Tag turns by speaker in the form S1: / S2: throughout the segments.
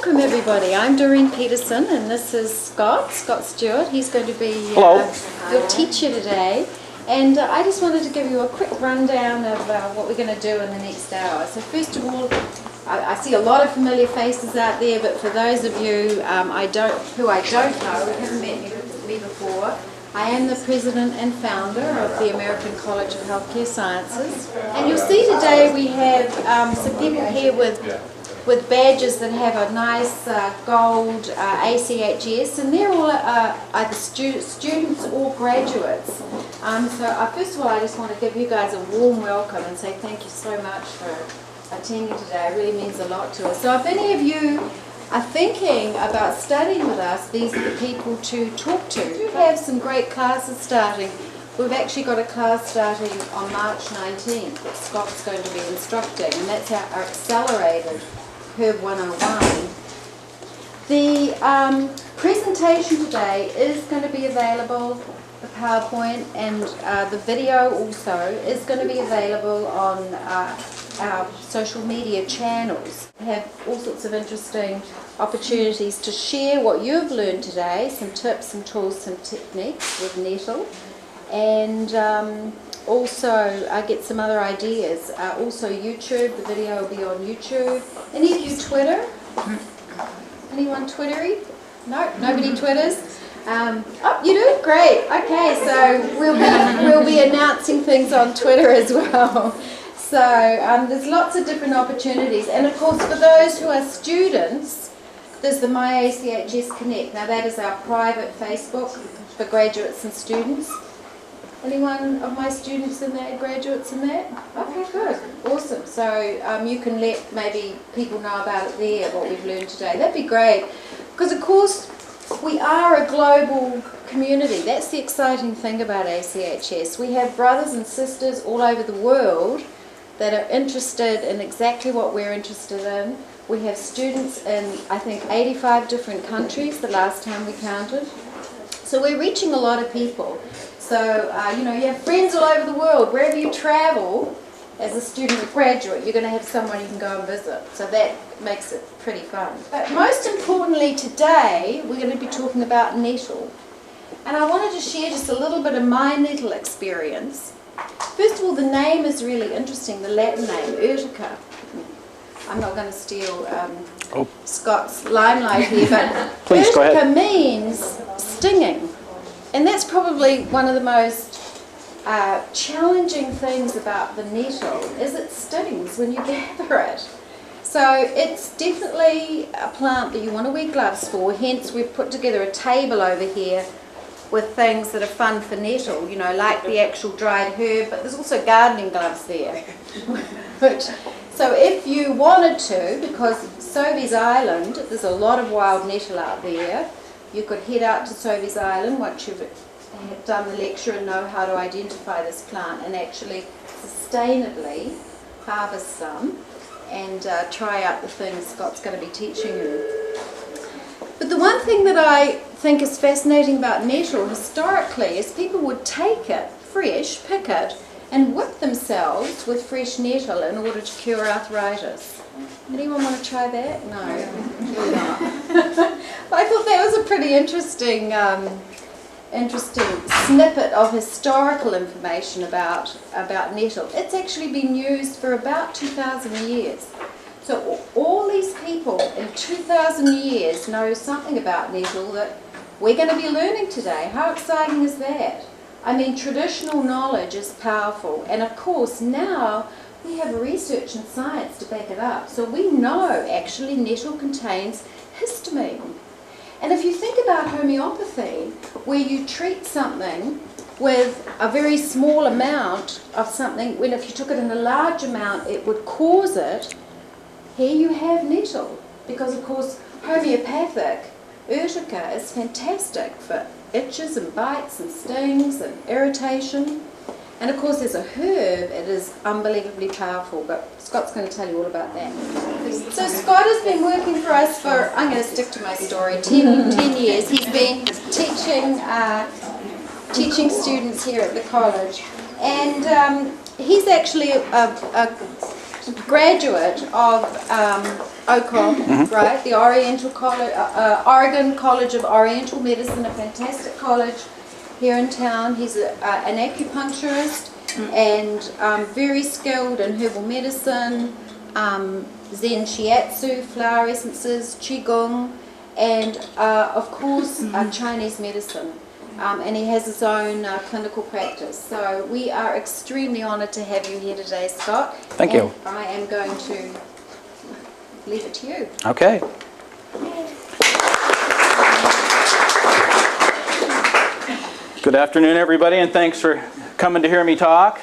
S1: Welcome everybody, I'm Doreen Peterson and this is Scott Stuart. He's going to be your teacher today, and I just wanted to give you a quick rundown of what we're going to do in the next hour. So first of all, I see a lot of familiar faces out there, but for those of you who I don't know, who haven't met me before, I am the president and founder of the American College of Healthcare Sciences, and you'll see today we have some people here with badges that have a nice gold ACHS, and they're all either students or graduates. So first of all, I just want to give you guys a warm welcome and say thank you so much for attending today. It really means a lot to us. So if any of you are thinking about studying with us, these are the people to talk to. We have some great classes starting. We've actually got a class starting on March 19th that Scott's going to be instructing, and that's our accelerated Herb 101. The presentation today is going to be available, the PowerPoint, and the video also is going to be available on our social media channels. We have all sorts of interesting opportunities to share what you've learned today, some tips, some tools, some techniques with Nettle, and also get some other ideas. Also YouTube, the video will be on YouTube. Any of you Twitter? Anyone Twittery? No, nobody Twitters? Oh, you do? Great. Okay, so we'll be announcing things on Twitter as well. So there's lots of different opportunities, and of course for those who are students, there's the My ACHS Connect. Now that is our private Facebook for graduates and students. Anyone of my students in that, graduates in that? Okay, good, awesome. So you can let maybe people know about it there, what we've learned today. That'd be great, because of course we are a global community. That's the exciting thing about ACHS. We have brothers and sisters all over the world that are interested in exactly what we're interested in. We have students in, I think, 85 different countries the last time we counted. So we're reaching a lot of people. So, you have friends all over the world. Wherever you travel as a student or graduate, you're going to have someone you can go and visit. So that makes it pretty fun. But most importantly today, we're going to be talking about Nettle. And I wanted to share just a little bit of my Nettle experience. First of all, the name is really interesting, the Latin name, Urtica. I'm not going to steal Scott's limelight here, but
S2: Please,
S1: Urtica means stinging. And that's probably one of the most challenging things about the nettle, is it stings when you gather it. So it's definitely a plant that you want to wear gloves for, hence we've put together a table over here with things that are fun for nettle, like the actual dried herb, but there's also gardening gloves there. So if you wanted to, because Sovi's Island, there's a lot of wild nettle out there, you could head out to Sovi's Island once you've done the lecture and know how to identify this plant and actually sustainably harvest some and try out the things Scott's going to be teaching you. But the one thing that I think is fascinating about nettle historically is people would take it fresh, pick it, and whip themselves with fresh nettle in order to cure arthritis. Anyone want to try that? No, you're not. But I thought that was a pretty interesting snippet of historical information about nettle. It's actually been used for about 2,000 years. So all these people in 2,000 years know something about nettle that we're going to be learning today. How exciting is that? I mean, traditional knowledge is powerful, and of course now we have research and science to back it up. So we know actually nettle contains histamine. And if you think about homeopathy, where you treat something with a very small amount of something, when if you took it in a large amount it would cause it, here you have nettle. Because of course homeopathic Urtica is fantastic for itches and bites and stings and irritation. And of course as a herb it is unbelievably powerful, but Scott's going to tell you all about that. So Scott has been working for us for, I'm going to stick to my story, 10 years. He's been teaching students here at the college, and he's actually a graduate of OCOM, right? The Oriental College, Oregon College of Oriental Medicine, a fantastic college here in town. He's an acupuncturist and very skilled in herbal medicine, Zen Shiatsu, flower essences, Qigong, and of course Chinese medicine. And he has his own clinical practice. So we are extremely honoured to have you here today, Scott.
S2: Thank you.
S1: I am going to leave it to you.
S2: Okay. Good afternoon, everybody, and thanks for coming to hear me talk.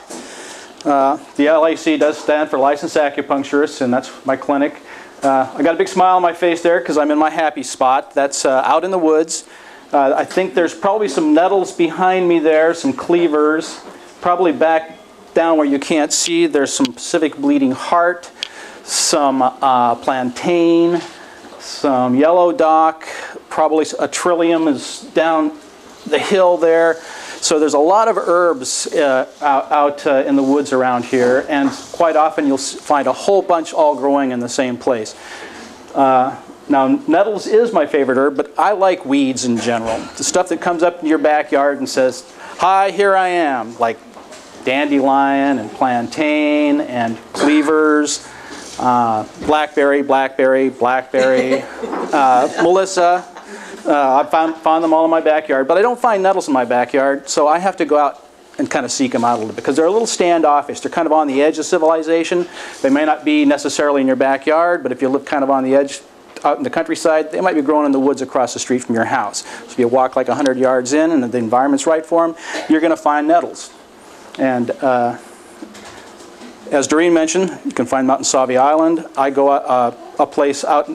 S2: The LAC does stand for Licensed Acupuncturist, and that's my clinic. I got a big smile on my face there because I'm in my happy spot. That's out in the woods. I think there's probably some nettles behind me there, some cleavers. Probably back down where you can't see, there's some Pacific bleeding heart, some plantain, some yellow dock, probably a trillium is down the hill there. So there's a lot of herbs out in the woods around here, and quite often you'll find a whole bunch all growing in the same place. Now, nettles is my favorite herb, but I like weeds in general. The stuff that comes up in your backyard and says, "Hi, here I am," like dandelion and plantain and cleavers, blackberry, Melissa. I found them all in my backyard, but I don't find nettles in my backyard, so I have to go out and kind of seek them out a little bit because they're a little standoffish. They're kind of on the edge of civilization. They may not be necessarily in your backyard, but if you live kind of on the edge out in the countryside, they might be growing in the woods across the street from your house. So if you walk like 100 yards in and the environment's right for them, you're going to find nettles. And as Doreen mentioned, you can find them out in Sauvie Island. I go a place out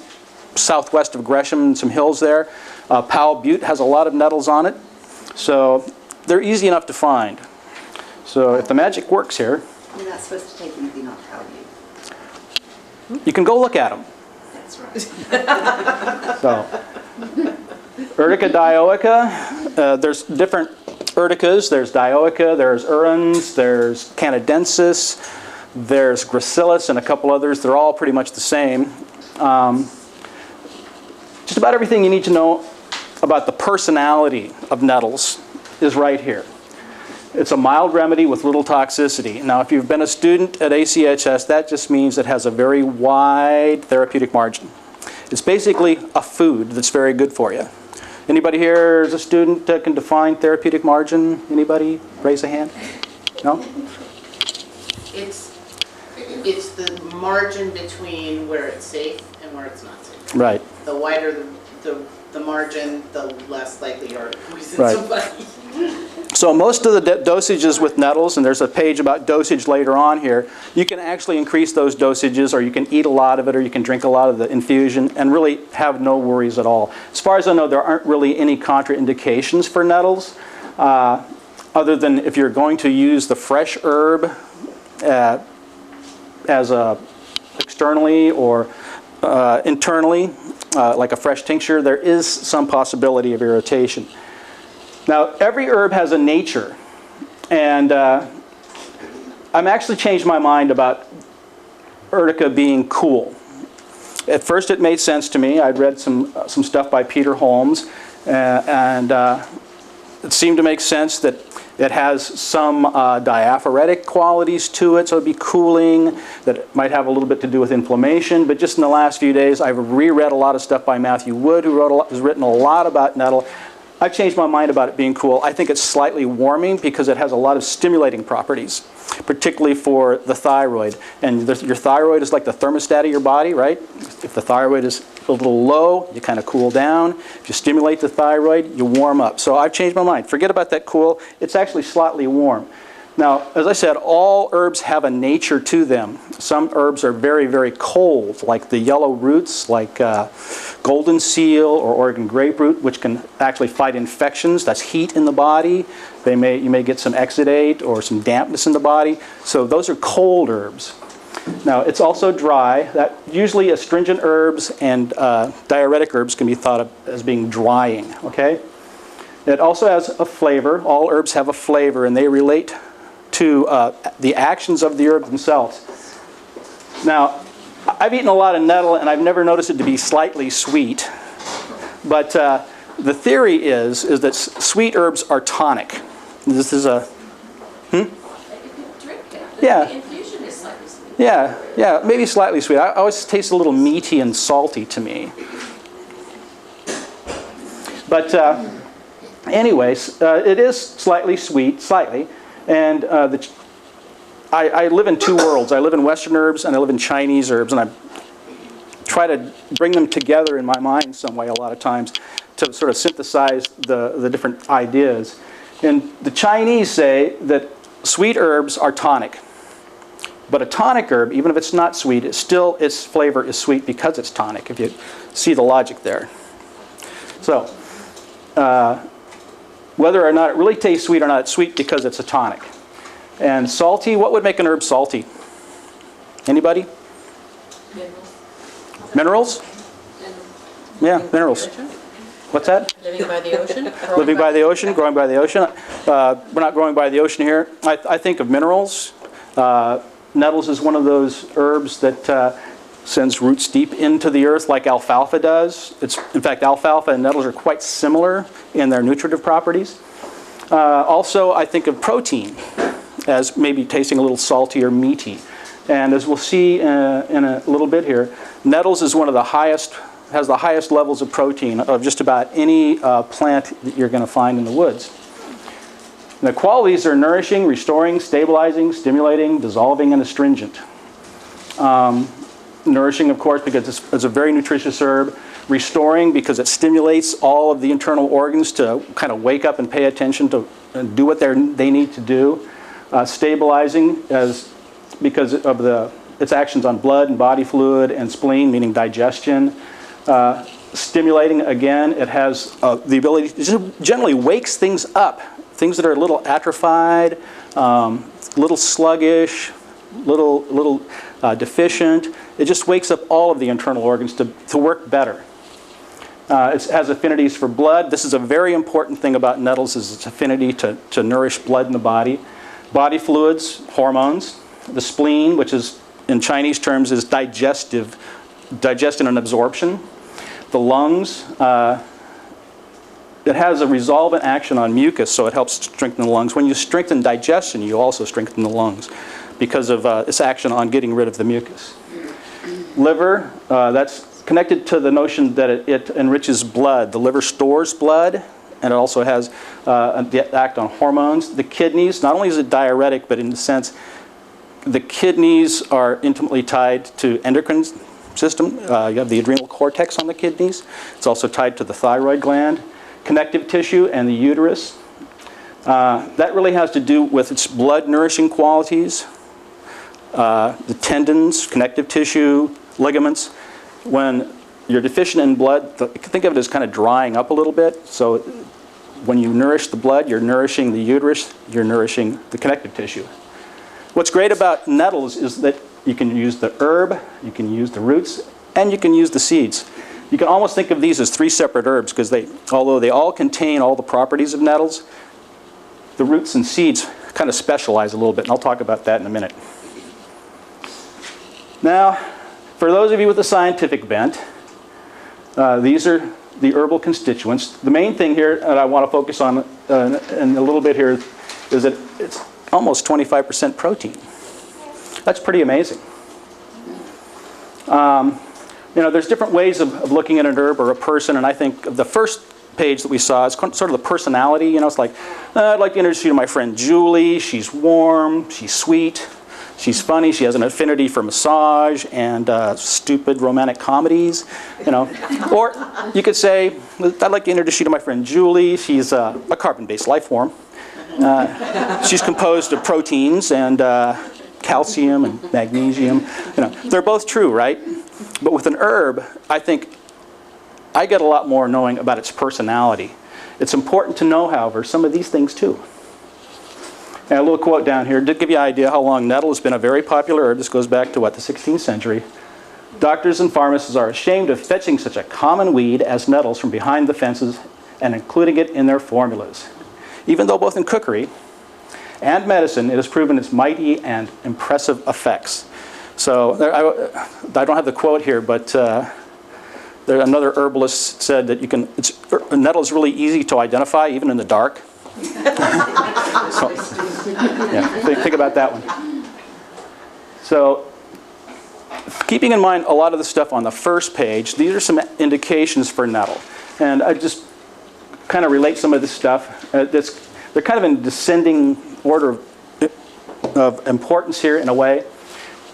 S2: southwest of Gresham and some hills there. Powell Butte has a lot of nettles on it. So they're easy enough to find. So if the magic works here,
S3: You're not supposed to take anything off Powell Butte.
S2: you can go look at them.
S3: That's right.
S2: So, Urtica dioica, there's different urticas. There's dioica, there's urans, there's canadensis, there's gracilis, and a couple others. They're all pretty much the same. Just about everything you need to know about the personality of nettles is right here. It's a mild remedy with little toxicity. Now, if you've been a student at ACHS, that just means it has a very wide therapeutic margin. It's basically a food that's very good for you. Anybody here is a student that can define therapeutic margin? Anybody? Raise a hand. No?
S4: It's the margin between where it's safe and where it's not safe.
S2: Right.
S4: The wider the margin, the less likely you are to poison
S2: Right.
S4: somebody.
S2: So most of the dosages with nettles, and there's a page about dosage later on here, you can actually increase those dosages, or you can eat a lot of it, or you can drink a lot of the infusion and really have no worries at all. As far as I know, there aren't really any contraindications for nettles, other than if you're going to use the fresh herb as externally or internally, like a fresh tincture, there is some possibility of irritation. Now, every herb has a nature, and I'm actually changed my mind about Urtica being cool. At first it made sense to me. I'd read some stuff by Peter Holmes, and it seemed to make sense that it has some diaphoretic qualities to it, so it'd be cooling, that it might have a little bit to do with inflammation. But just in the last few days, I've reread a lot of stuff by Matthew Wood, who has written a lot about nettle. I've changed my mind about it being cool. I think it's slightly warming because it has a lot of stimulating properties, particularly for the thyroid. And your thyroid is like the thermostat of your body, right? If the thyroid is a little low, you kind of cool down. If you stimulate the thyroid, you warm up. So I've changed my mind. Forget about that cool. It's actually slightly warm. Now, as I said, all herbs have a nature to them. Some herbs are very, very cold, like the yellow roots, like golden seal or Oregon graperoot, which can actually fight infections. That's heat in the body. You may get some exudate or some dampness in the body. So those are cold herbs. Now, it's also dry. Usually astringent herbs and diuretic herbs can be thought of as being drying, okay? It also has a flavor. All herbs have a flavor, and they relate to the actions of the herb themselves. Now, I've eaten a lot of nettle, and I've never noticed it to be slightly sweet. But the theory is that sweet herbs are tonic. This is a...
S5: If you drink it,
S2: Yeah.
S5: the infusion is slightly sweet.
S2: Yeah, maybe slightly sweet. I always taste a little meaty and salty to me. But anyways, it is slightly sweet, slightly. And I live in two worlds. I live in Western herbs and I live in Chinese herbs, and I try to bring them together in my mind some way a lot of times to sort of synthesize the different ideas. And the Chinese say that sweet herbs are tonic. But a tonic herb, even if it's not sweet, its flavor is sweet because it's tonic, if you see the logic there. So, whether or not it really tastes sweet or not, it's sweet because it's a tonic. And salty, what would make an herb salty? Anybody? Minerals? Yeah, minerals. What's that?
S5: Living by the ocean?
S2: Living by the ocean, growing by the ocean. We're not growing by the ocean here. I think of minerals. Nettles is one of those herbs that sends roots deep into the earth like alfalfa does. In fact, alfalfa and nettles are quite similar in their nutritive properties. Also, I think of protein as maybe tasting a little salty or meaty. And as we'll see in a little bit here, nettles is one of the highest, has the highest levels of protein of just about any plant that you're going to find in the woods. And the qualities are nourishing, restoring, stabilizing, stimulating, dissolving, and astringent. Nourishing, of course, because it's a very nutritious herb. Restoring, because it stimulates all of the internal organs to kind of wake up and pay attention to and do what they need to do. Stabilizing, because of its actions on blood and body fluid and spleen, meaning digestion. Stimulating, again, it has the ability, it generally wakes things up. Things that are a little atrophied, little sluggish, little deficient. It just wakes up all of the internal organs to work better. It has affinities for blood. This is a very important thing about nettles, is its affinity to nourish blood in the body. Body fluids, hormones. The spleen, which is in Chinese terms is digestion and absorption. The lungs, it has a resolvent action on mucus, so it helps strengthen the lungs. When you strengthen digestion, you also strengthen the lungs because of its action on getting rid of the mucus. Liver, that's connected to the notion that it enriches blood. The liver stores blood, and it also has the act on hormones. The kidneys, not only is it diuretic, but in the sense, the kidneys are intimately tied to endocrine system. You have the adrenal cortex on the kidneys. It's also tied to the thyroid gland. Connective tissue and the uterus. That really has to do with its blood nourishing qualities. The tendons, connective tissue, ligaments. When you're deficient in blood, think of it as kind of drying up a little bit. So when you nourish the blood, you're nourishing the uterus, you're nourishing the connective tissue. What's great about nettles is that you can use the herb, you can use the roots, and you can use the seeds. You can almost think of these as three separate herbs because although they all contain all the properties of nettles, the roots and seeds kind of specialize a little bit, and I'll talk about that in a minute. Now, for those of you with a scientific bent, these are the herbal constituents. The main thing here that I want to focus on in a little bit here is that it's almost 25% protein. That's pretty amazing. There's different ways of looking at an herb or a person, and I think the first page that we saw is sort of the personality. It's like, I'd like to introduce you to my friend Julie. She's warm, she's sweet, she's funny, she has an affinity for massage and stupid romantic comedies, Or you could say, I'd like to introduce you to my friend Julie. She's a carbon-based life form. She's composed of proteins and calcium and magnesium. They're both true, right? But with an herb, I think I get a lot more knowing about its personality. It's important to know, however, some of these things too. And a little quote down here to give you an idea how long nettle has been a very popular herb. This goes back to, the 16th century. Doctors and pharmacists are ashamed of fetching such a common weed as nettles from behind the fences and including it in their formulas. Even though both in cookery and medicine it has proven its mighty and impressive effects. So I don't have the quote here, but another herbalist said that nettle is really easy to identify even in the dark. So, yeah, think about that one. So, keeping in mind a lot of the stuff on the first page, these are some indications for nettle. And I just kind of relate some of this stuff. They're kind of in descending order of importance here in a way.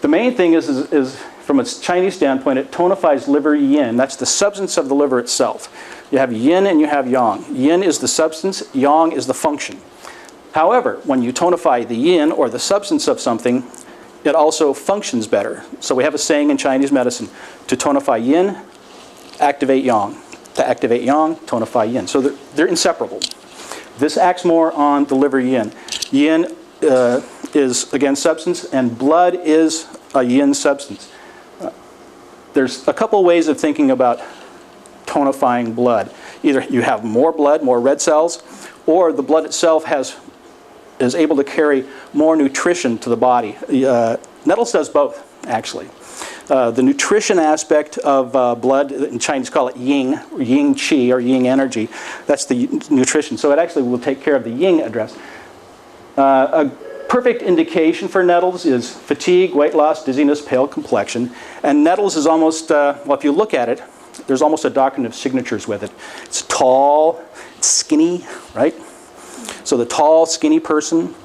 S2: The main thing is from a Chinese standpoint, it tonifies liver yin. That's the substance of the liver itself. You have yin and you have yang. Yin is the substance, yang is the function. However, when you tonify the yin or the substance of something, it also functions better. So we have a saying in Chinese medicine, to tonify yin, activate yang. To activate yang, tonify yin. So they're inseparable. This acts more on the liver yin. Yin is, again, substance, and blood is a yin substance. There's a couple ways of thinking about tonifying blood. Either you have more blood, more red cells, or the blood itself is able to carry more nutrition to the body. Nettles does both, actually. The nutrition aspect of blood, in Chinese call it yin, yin qi, or yin energy. That's the nutrition. So it actually will take care of the yin address. A perfect indication for nettles is fatigue, weight loss, dizziness, pale complexion. And nettles is almost, well, if you look at it, there's almost a doctrine of signatures with it. It's tall, it's skinny, right? So the tall, skinny person,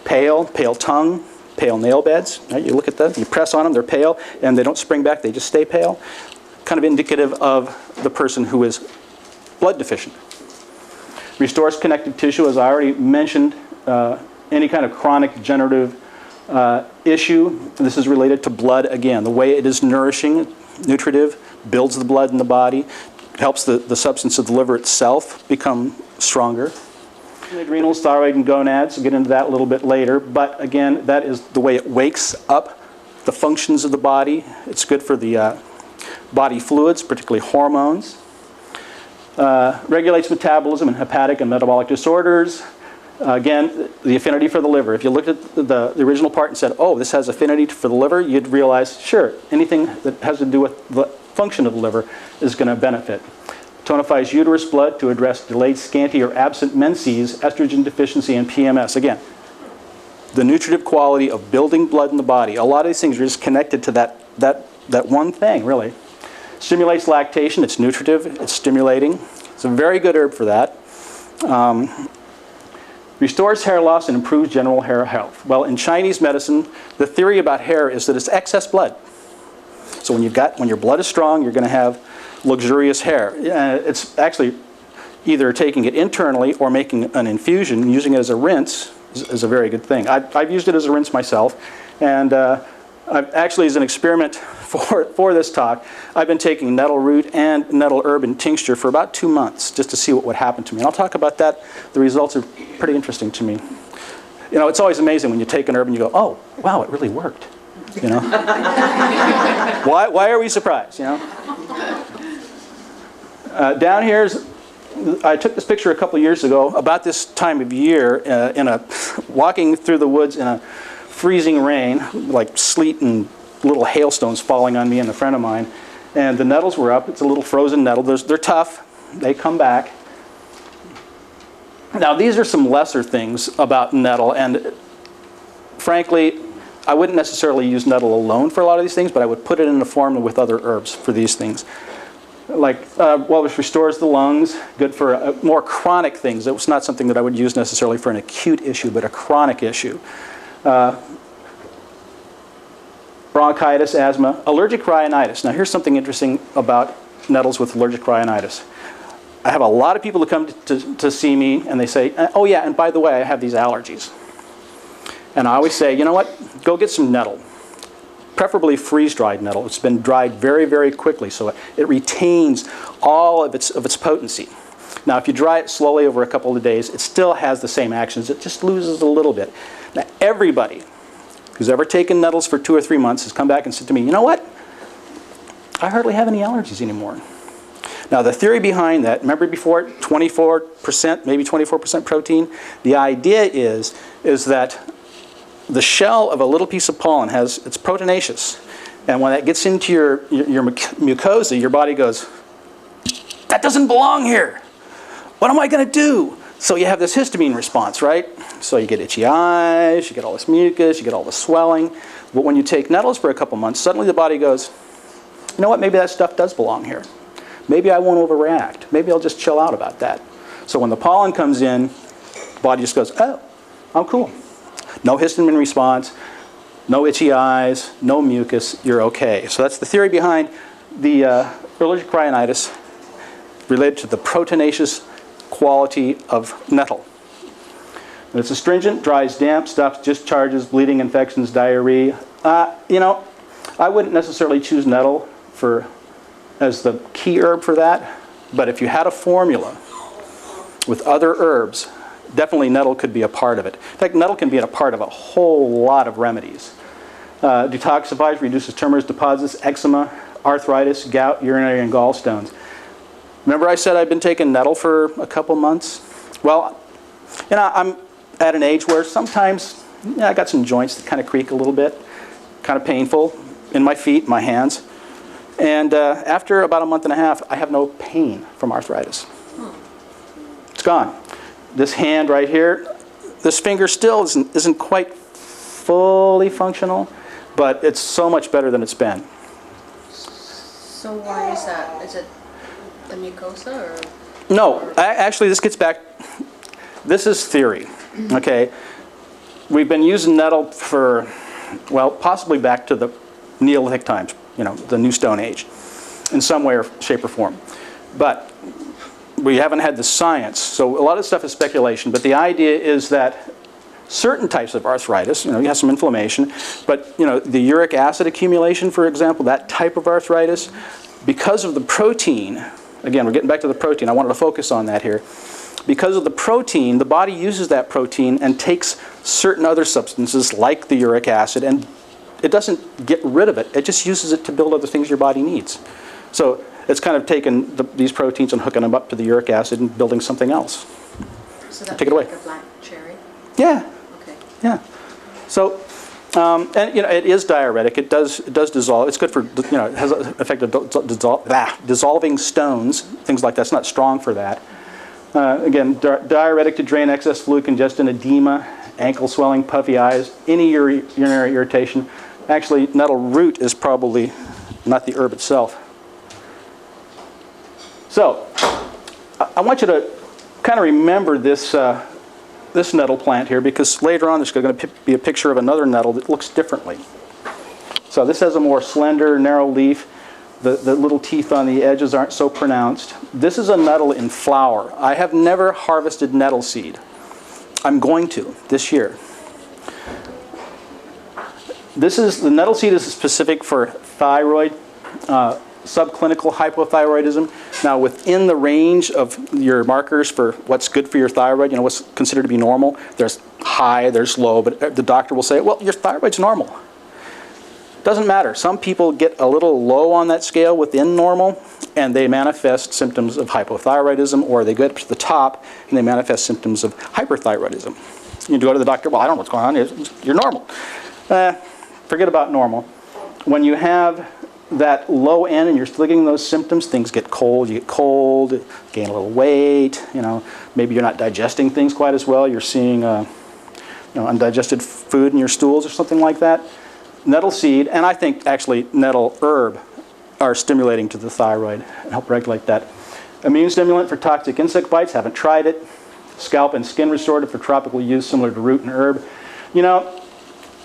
S2: pale tongue, pale nail beds, right? You look at them, you press on them, they're pale, and they don't spring back, they just stay pale. Kind of indicative of the person who is blood deficient. Restores connective tissue, as I already mentioned. Any kind of chronic degenerative issue, this is related to blood again. The way it is nourishing, nutritive, builds the blood in the body, helps the substance of the liver itself become stronger. Adrenals, thyroid, and gonads, we'll get into that a little bit later, but again, that is the way it wakes up the functions of the body. It's good for the body fluids, particularly hormones. Regulates metabolism in hepatic and metabolic disorders. Again, the affinity for the liver. If you looked at the original part and said, oh, this has affinity for the liver, you'd realize, sure, anything that has to do with the function of the liver is going to benefit. Tonifies uterus blood to address delayed, scanty, or absent menses, estrogen deficiency, and PMS. Again, the nutritive quality of building blood in the body. A lot of these things are just connected to that one thing, really. Stimulates lactation. It's nutritive. It's stimulating. It's a very good herb for that. Restores hair loss and improves general hair health. Well, in Chinese medicine, the theory about hair is that it's excess blood. So when your blood is strong, you're going to have luxurious hair. It's actually either taking it internally or making an infusion, using it as a rinse is a very good thing. I've used it as a rinse myself, and I've actually, as an experiment for this talk, I've been taking nettle root and nettle herb and tincture for about 2 months just to see what would happen to me. And I'll talk about that. The results are pretty interesting to me. You know, it's always amazing when you take an herb and you go, oh, wow, it really worked. You know? Why are we surprised, you know? Down here, I took this picture a couple years ago about this time of year, walking through the woods in a freezing rain, like sleet and little hailstones falling on me and a friend of mine. And the nettles were up. It's a little frozen nettle. They're tough. They come back. Now, these are some lesser things about nettle, and frankly, I wouldn't necessarily use nettle alone for a lot of these things, but I would put it in a form with other herbs for these things. Like, well, it restores the lungs, good for more chronic things. It was not something that I would use necessarily for an acute issue, but a chronic issue. Bronchitis, asthma, allergic rhinitis. Now, here's something interesting about nettles with allergic rhinitis. I have a lot of people who come to see me, and they say, oh yeah, and by the way, I have these allergies. And I always say, you know what, go get some nettle. Preferably freeze-dried nettle. It's been dried very, very quickly, so it retains all of its potency. Now, if you dry it slowly over a couple of days, it still has the same actions. It just loses a little bit. Now, everybody who's ever taken nettles for 2 or 3 months has come back and said to me, you know what? I hardly have any allergies anymore. Now, the theory behind that, remember before, 24%, maybe 24% protein? The idea is that the shell of a little piece of pollen it's proteinaceous. And when that gets into your mucosa, your body goes, that doesn't belong here. What am I going to do? So you have this histamine response, right? So you get itchy eyes, you get all this mucus, you get all the swelling. But when you take nettles for a couple months, suddenly the body goes, you know what, maybe that stuff does belong here. Maybe I won't overreact. Maybe I'll just chill out about that. So when the pollen comes in, the body just goes, oh, I'm cool. No histamine response, no itchy eyes, no mucus, you're okay. So that's the theory behind the allergic rhinitis related to the proteinaceous quality of nettle. And it's astringent, dries, damp, stops discharges, bleeding, infections, diarrhea. You know, I wouldn't necessarily choose nettle as the key herb for that, but if you had a formula with other herbs, definitely nettle could be a part of it. In fact, nettle can be a part of a whole lot of remedies. Detoxifies, reduces tumors, deposits, eczema, arthritis, gout, urinary and gallstones. Remember I said I've been taking nettle for a couple months? Well, you know, I'm at an age where sometimes I got some joints that kind of creak a little bit, kind of painful in my feet, my hands. And after about a month and a half, I have no pain from arthritis. It's gone. This hand right here, this finger still isn't quite fully functional, but it's so much better than it's been.
S5: So why is that? Is it the mucosa or?
S2: No, actually this gets back, this is theory, okay? We've been using nettle for, well, possibly back to the Neolithic times, you know, the New Stone Age, in some way or shape or form. But we haven't had the science, so a lot of stuff is speculation, but the idea is that certain types of arthritis, you know, you have some inflammation, but, you know, the uric acid accumulation, for example, that type of arthritis, because of the protein, again, we're getting back to the protein, I wanted to focus on that here. Because of the protein, the body uses that protein and takes certain other substances like the uric acid, and it doesn't get rid of it, it just uses it to build other things your body needs. So it's kind of taking these proteins and hooking them up to the uric acid and building something else.
S5: So that
S2: Take it away.
S5: like a black cherry?
S2: Yeah,
S5: Okay.
S2: yeah. So, and you know, it is diuretic. It does dissolve. It's good for, you know, it has an effect of dissolving stones, things like that. It's not strong for that. Again, diuretic to drain excess fluid, congestion, edema, ankle swelling, puffy eyes, any urinary irritation. Actually, nettle root is probably not the herb itself. So, I want you to kind of remember this this nettle plant here, because later on there's going to be a picture of another nettle that looks differently. So this has a more slender, narrow leaf. The little teeth on the edges aren't so pronounced. This is a nettle in flower. I have never harvested nettle seed. I'm going to this year. The nettle seed is specific for thyroid, subclinical hypothyroidism. Now, within the range of your markers for what's good for your thyroid, you know, what's considered to be normal, there's high, there's low, but the doctor will say, well, your thyroid's normal. Doesn't matter. Some people get a little low on that scale within normal, and they manifest symptoms of hypothyroidism, or they get up to the top and they manifest symptoms of hyperthyroidism. You go to the doctor, well, I don't know what's going on, you're normal. Forget about normal. When you have that low end and you're still getting those symptoms, things get cold, you get cold, gain a little weight, you know, maybe you're not digesting things quite as well, you're seeing you know, undigested food in your stools or something like that. Nettle seed, and I think actually nettle herb, are stimulating to the thyroid and help regulate that. Immune stimulant for toxic insect bites, haven't tried it. Scalp and skin restorative for tropical use, similar to root and herb. You know,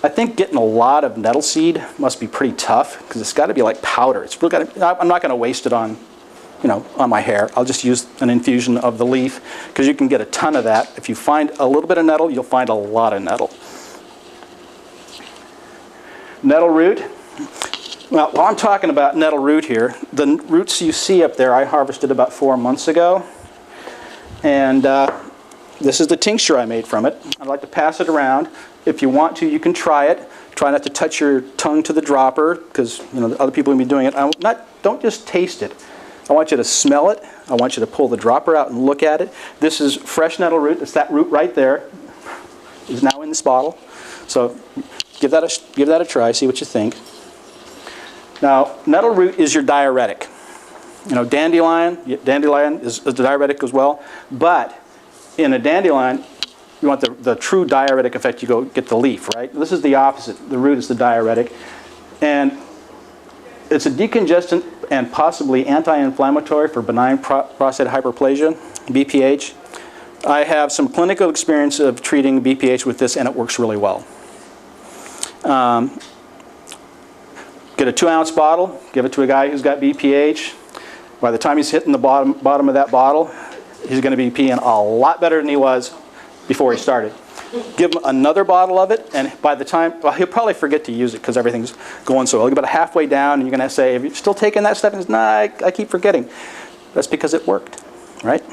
S2: I think getting a lot of nettle seed must be pretty tough, because it's got to be like powder. It's really got to, I'm not going to waste it on, you know, on my hair. I'll just use an infusion of the leaf, because you can get a ton of that. If you find a little bit of nettle, you'll find a lot of nettle. Nettle root. Well, while I'm talking about nettle root here, the roots you see up there I harvested about 4 months ago. And this is the tincture I made from it. I'd like to pass it around. If you want to, you can try it. Try not to touch your tongue to the dropper, because, you know, other people will be doing it. Don't just taste it. I want you to smell it. I want you to pull the dropper out and look at it. This is fresh nettle root. It's that root right there. Is now in this bottle. So give that a try, see what you think. Now, nettle root is your diuretic. You know, dandelion is a diuretic as well, but in a dandelion, you want the true diuretic effect, you go get the leaf, right? This is the opposite. The root is the diuretic. And it's a decongestant and possibly anti-inflammatory for benign prostate hyperplasia, BPH. I have some clinical experience of treating BPH with this, and it works really well. Get a 2-ounce bottle, give it to a guy who's got BPH. By the time he's hitting the bottom of that bottle, he's going to be peeing a lot better than he was before he started. Give him another bottle of it, and by the time, well, he'll probably forget to use it because everything's going so well. About halfway down, and you're going to say, "Are you still taking that stuff?" And he says, "Nah, I keep forgetting." That's because it worked, right?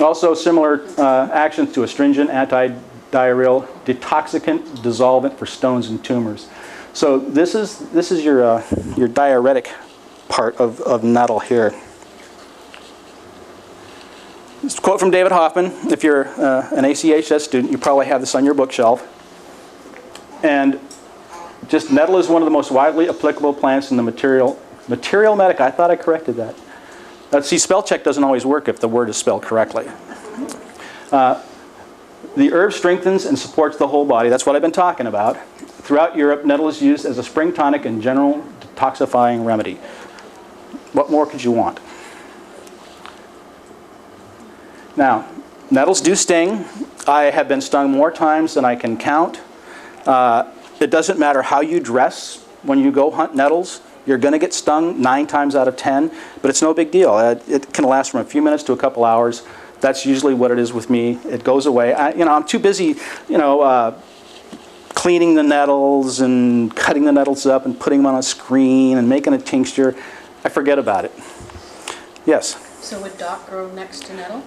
S2: Also, similar actions to astringent, antidiarrheal, detoxicant, dissolvent for stones and tumors. So this is your diuretic part of nettle here. This quote from David Hoffman. If you're an ACHS student, you probably have this on your bookshelf. And just nettle is one of the most widely applicable plants in the material medica. I thought I corrected that. See, spell check doesn't always work if the word is spelled correctly. The herb strengthens and supports the whole body. That's what I've been talking about. Throughout Europe, nettle is used as a spring tonic and general detoxifying remedy. What more could you want? Now, nettles do sting. I have been stung more times than I can count. It doesn't matter how you dress when you go hunt nettles. You're going to get stung 9 times out of 10, but it's no big deal. It can last from a few minutes to a couple hours. That's usually what it is with me. It goes away. I'm too busy, cleaning the nettles and cutting the nettles up and putting them on a screen and making a tincture. I forget about it. Yes?
S5: So would dock grow next to nettle?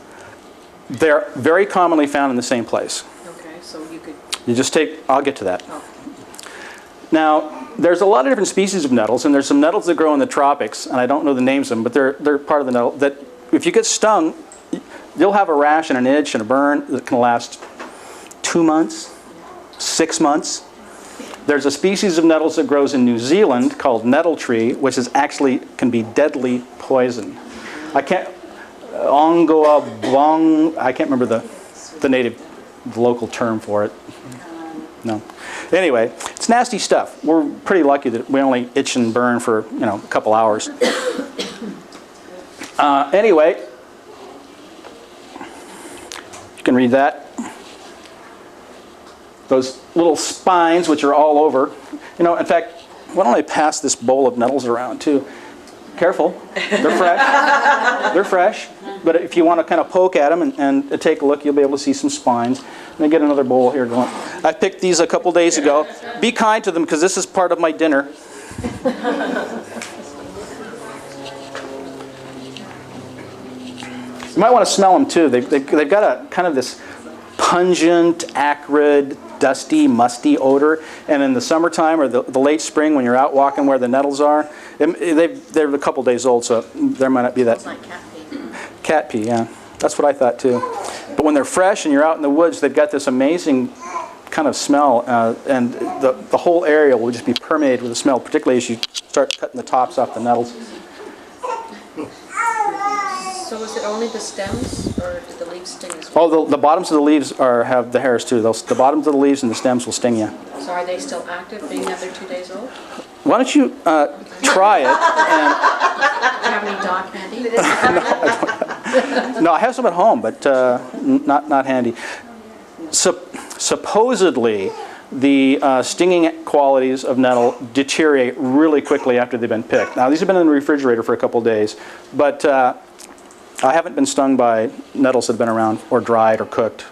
S2: They're very commonly found in the same place.
S5: Okay, so you could...
S2: You just take, I'll get to that.
S5: Oh.
S2: Now, there's a lot of different species of nettles, and there's some nettles that grow in the tropics, and I don't know the names of them, but they're part of the nettle, that if you get stung, you'll have a rash and an itch and a burn that can last 2 months, 6 months. There's a species of nettles that grows in New Zealand called nettle tree, which is actually can be deadly poison. I can't, ongoa bong, I can't remember the local term for it. No. Anyway, it's nasty stuff. We're pretty lucky that we only itch and burn for, a couple hours. Anyway, you can read that. Those little spines, which are all over. In fact, why don't I pass this bowl of nettles around too? Careful, they're fresh. They're fresh, but if you want to kind of poke at them and take a look, you'll be able to see some spines. Let me get another bowl here going. I picked these a couple days ago. Be kind to them because this is part of my dinner. You might want to smell them too. They've got a kind of this pungent, acrid, dusty, musty odor. And in the summertime or the late spring when you're out walking where the nettles are, they're a couple days old, so there might not be that.
S5: It's like cat pee.
S2: Cat pee, yeah. That's what I thought too. But when they're fresh and you're out in the woods, they've got this amazing kind of smell, and the whole area will just be permeated with the smell, particularly as you start cutting the tops off the nettles.
S5: So is it only the stems, or do the leaves sting as well?
S2: Oh, the bottoms of the leaves have the hairs too. The bottoms of the leaves and the stems will sting you.
S5: So are they still active, being that they're 2 days old?
S2: Why don't you try it?
S5: Do you have any dock handy?
S2: No, I have some at home, but not handy. Supposedly, the stinging qualities of nettle deteriorate really quickly after they've been picked. Now, these have been in the refrigerator for a couple days, but I haven't been stung by nettles that have been around or dried or cooked.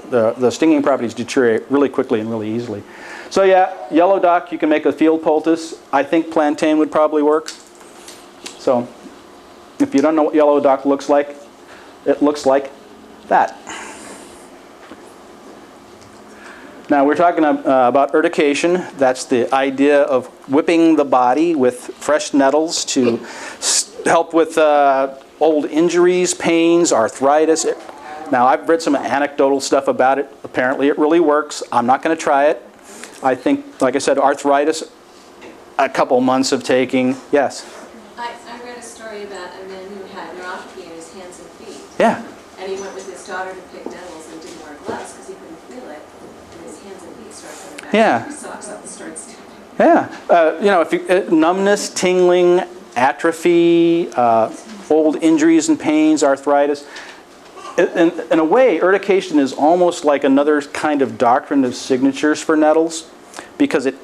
S2: The stinging properties deteriorate really quickly and really easily. So yeah, yellow dock, you can make a field poultice. I think plantain would probably work. So if you don't know what yellow dock looks like, it looks like that. Now we're talking about urtication. That's the idea of whipping the body with fresh nettles to help with old injuries, pains, arthritis. Now, I've read some anecdotal stuff about it. Apparently, it really works. I'm not going to try it. I think, like I said, arthritis, a couple months of taking, yes.
S6: I read a story about a man who had neuropathy in his hands and feet.
S2: Yeah.
S6: And he went with his daughter to pick nettles and didn't wear gloves because he couldn't feel it. And his hands and feet started going back.
S2: Yeah.
S6: His socks up and started sticking.
S2: Yeah. You know, if you, numbness, tingling, atrophy, old injuries and pains, arthritis. In a way, urtication is almost like another kind of doctrine of signatures for Nettles, because it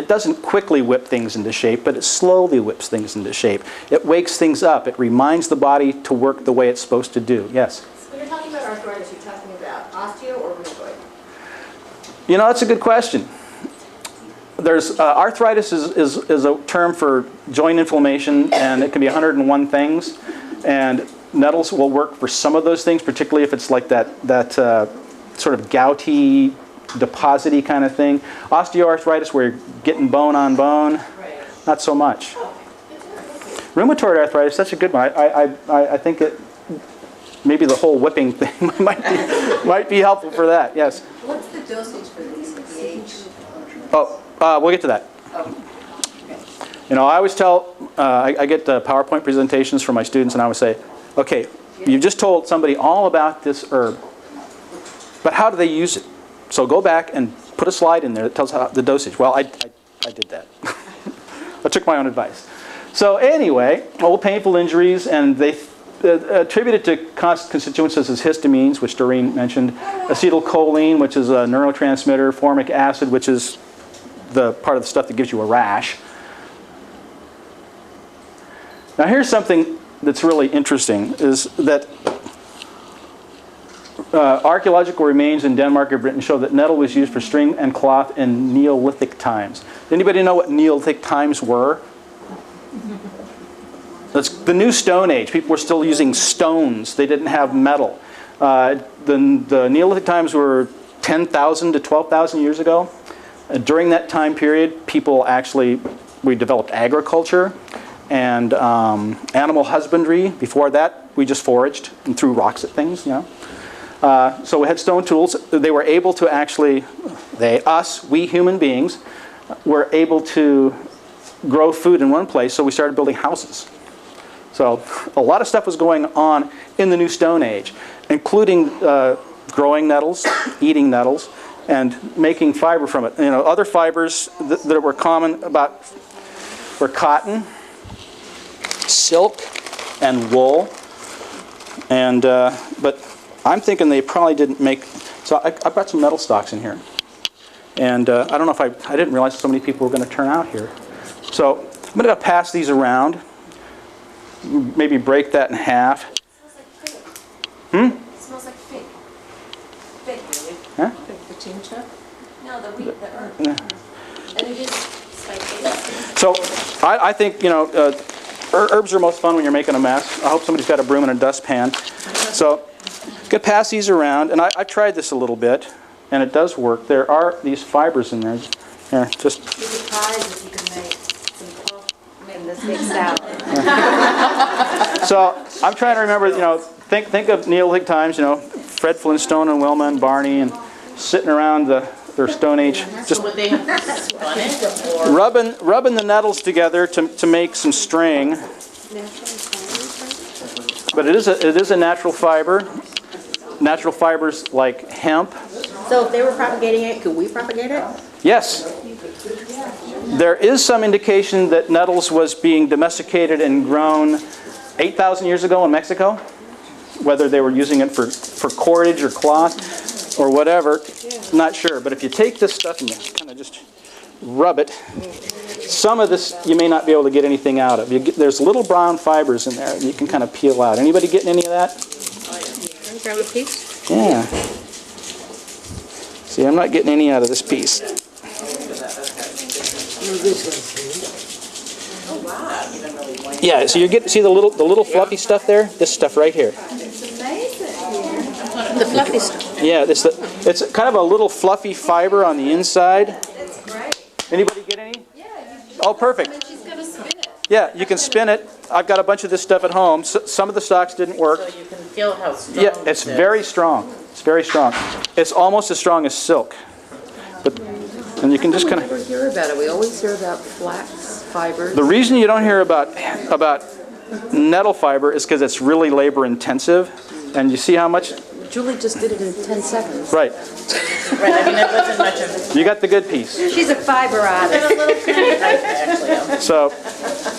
S2: doesn't quickly whip things into shape, but it slowly whips things into shape. It wakes things up. It reminds the body to work the way it's supposed to do. Yes?
S7: When you're talking about arthritis, you're talking about osteo or rheumatoid?
S2: You know, that's a good question. There's arthritis is a term for joint inflammation, and it can be 101 things. And Nettles will work for some of those things, particularly if it's like that sort of gouty, deposity kind of thing. Osteoarthritis, where you're getting bone on bone, not so much. Rheumatoid arthritis, that's a good one. I think it maybe the whole whipping thing might be helpful for that. Yes.
S7: What's the dosage for these at the age?
S2: Oh, we'll get to that. You know, I always tell, I get PowerPoint presentations from my students, and I always say, okay, you just told somebody all about this herb, but how do they use it? So go back and put a slide in there that tells how the dosage. Well, I did that. I took my own advice. So anyway, old painful injuries, and they attributed to constituents such as histamines, which Doreen mentioned, acetylcholine, which is a neurotransmitter, formic acid, which is the part of the stuff that gives you a rash. Now here's something that's really interesting, is that archaeological remains in Denmark and Britain show that nettle was used for string and cloth in Neolithic times. Does anybody know what Neolithic times were? That's the new Stone Age. People were still using stones. They didn't have metal. The Neolithic times were 10,000 to 12,000 years ago. During that time period, we developed agriculture and animal husbandry. Before that, we just foraged and threw rocks at things, you know. So we had stone tools. They were able to actually, we human beings, were able to grow food in one place, so we started building houses. So a lot of stuff was going on in the new Stone Age, including growing nettles, eating nettles, and making fiber from it. You know, other fibers that were common were cotton, silk, and wool. And but I'm thinking they probably didn't make. So I brought some nettle stalks in here, and I don't know if I didn't realize so many people were going to turn out here. So I'm going to pass these around. Maybe break that in half.
S7: It smells like fig.
S6: It smells like fig. Fig, really?
S2: Huh?
S5: The tincture?
S6: No, the wheat, the herb.
S2: Yeah.
S6: And it is spicy.
S2: So I think, you know, herbs are most fun when you're making a mess. I hope somebody's got a broom and a dustpan. So I'm going to pass these around. And I tried this a little bit, and it does work. There are these fibers in there. Here, just.
S7: Be surprised if you can make some pulp in this big salad.
S2: So I'm trying to remember, you know, think of Neolithic times, you know, Fred Flintstone and Wilma and Barney and sitting around their Stone Age, just
S4: So would they have spun it, or?
S2: rubbing the nettles together to make some string. But it is a natural fiber. Natural fibers like hemp.
S7: So if they were propagating it, could we propagate it?
S2: Yes. There is some indication that nettles was being domesticated and grown 8,000 years ago in Mexico. Whether they were using it for cordage or cloth or whatever, not sure. But if you take this stuff and you kind of just rub it, some of this you may not be able to get anything out of. There's little brown fibers in there that you can kind of peel out. Anybody getting any of that?
S5: Can you grab a piece?
S2: Yeah. See, I'm not getting any out of this piece. Yeah, so see the little fluffy stuff there? This stuff right here.
S5: The fluffy stuff.
S2: Yeah, it's kind of a little fluffy fiber on the inside. Anybody get any? Oh, perfect.
S1: She's going to spin it.
S2: Yeah, you can spin it. I've got a bunch of this stuff at home. Some of the stocks didn't work.
S4: So you can feel how strong
S2: Yeah,
S4: this
S2: it's
S4: is.
S2: very strong. It's very strong. It's almost as strong as silk. But, and you can just kind of...
S8: We never hear about it. We always hear about flax fibers.
S2: The reason you don't hear about nettle fiber is because it's really labor intensive. And you see how much...
S8: Julie just did it in 10 seconds.
S2: Right.
S4: Right, I mean, that wasn't much of
S2: You got the good piece.
S1: She's a fiber artist.
S4: a little tiny type, actually.
S2: So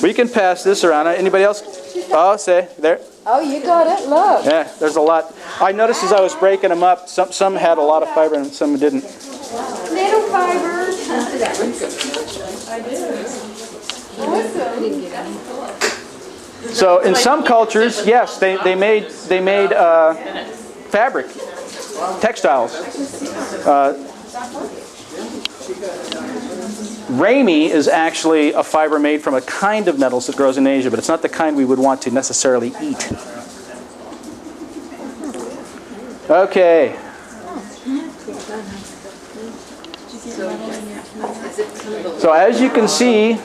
S2: we can pass this around. Anybody else? Oh, say, there.
S1: Oh, you got it, look.
S2: Yeah, there's a lot. I noticed as I was breaking them up, some had a lot of fiber and some didn't.
S1: Nettle fibers.
S2: So in some cultures, yes, they made fabric, textiles. Rami is actually a fiber made from a kind of nettles that grows in Asia, but it's not the kind we would want to necessarily eat. Okay. So as you can see,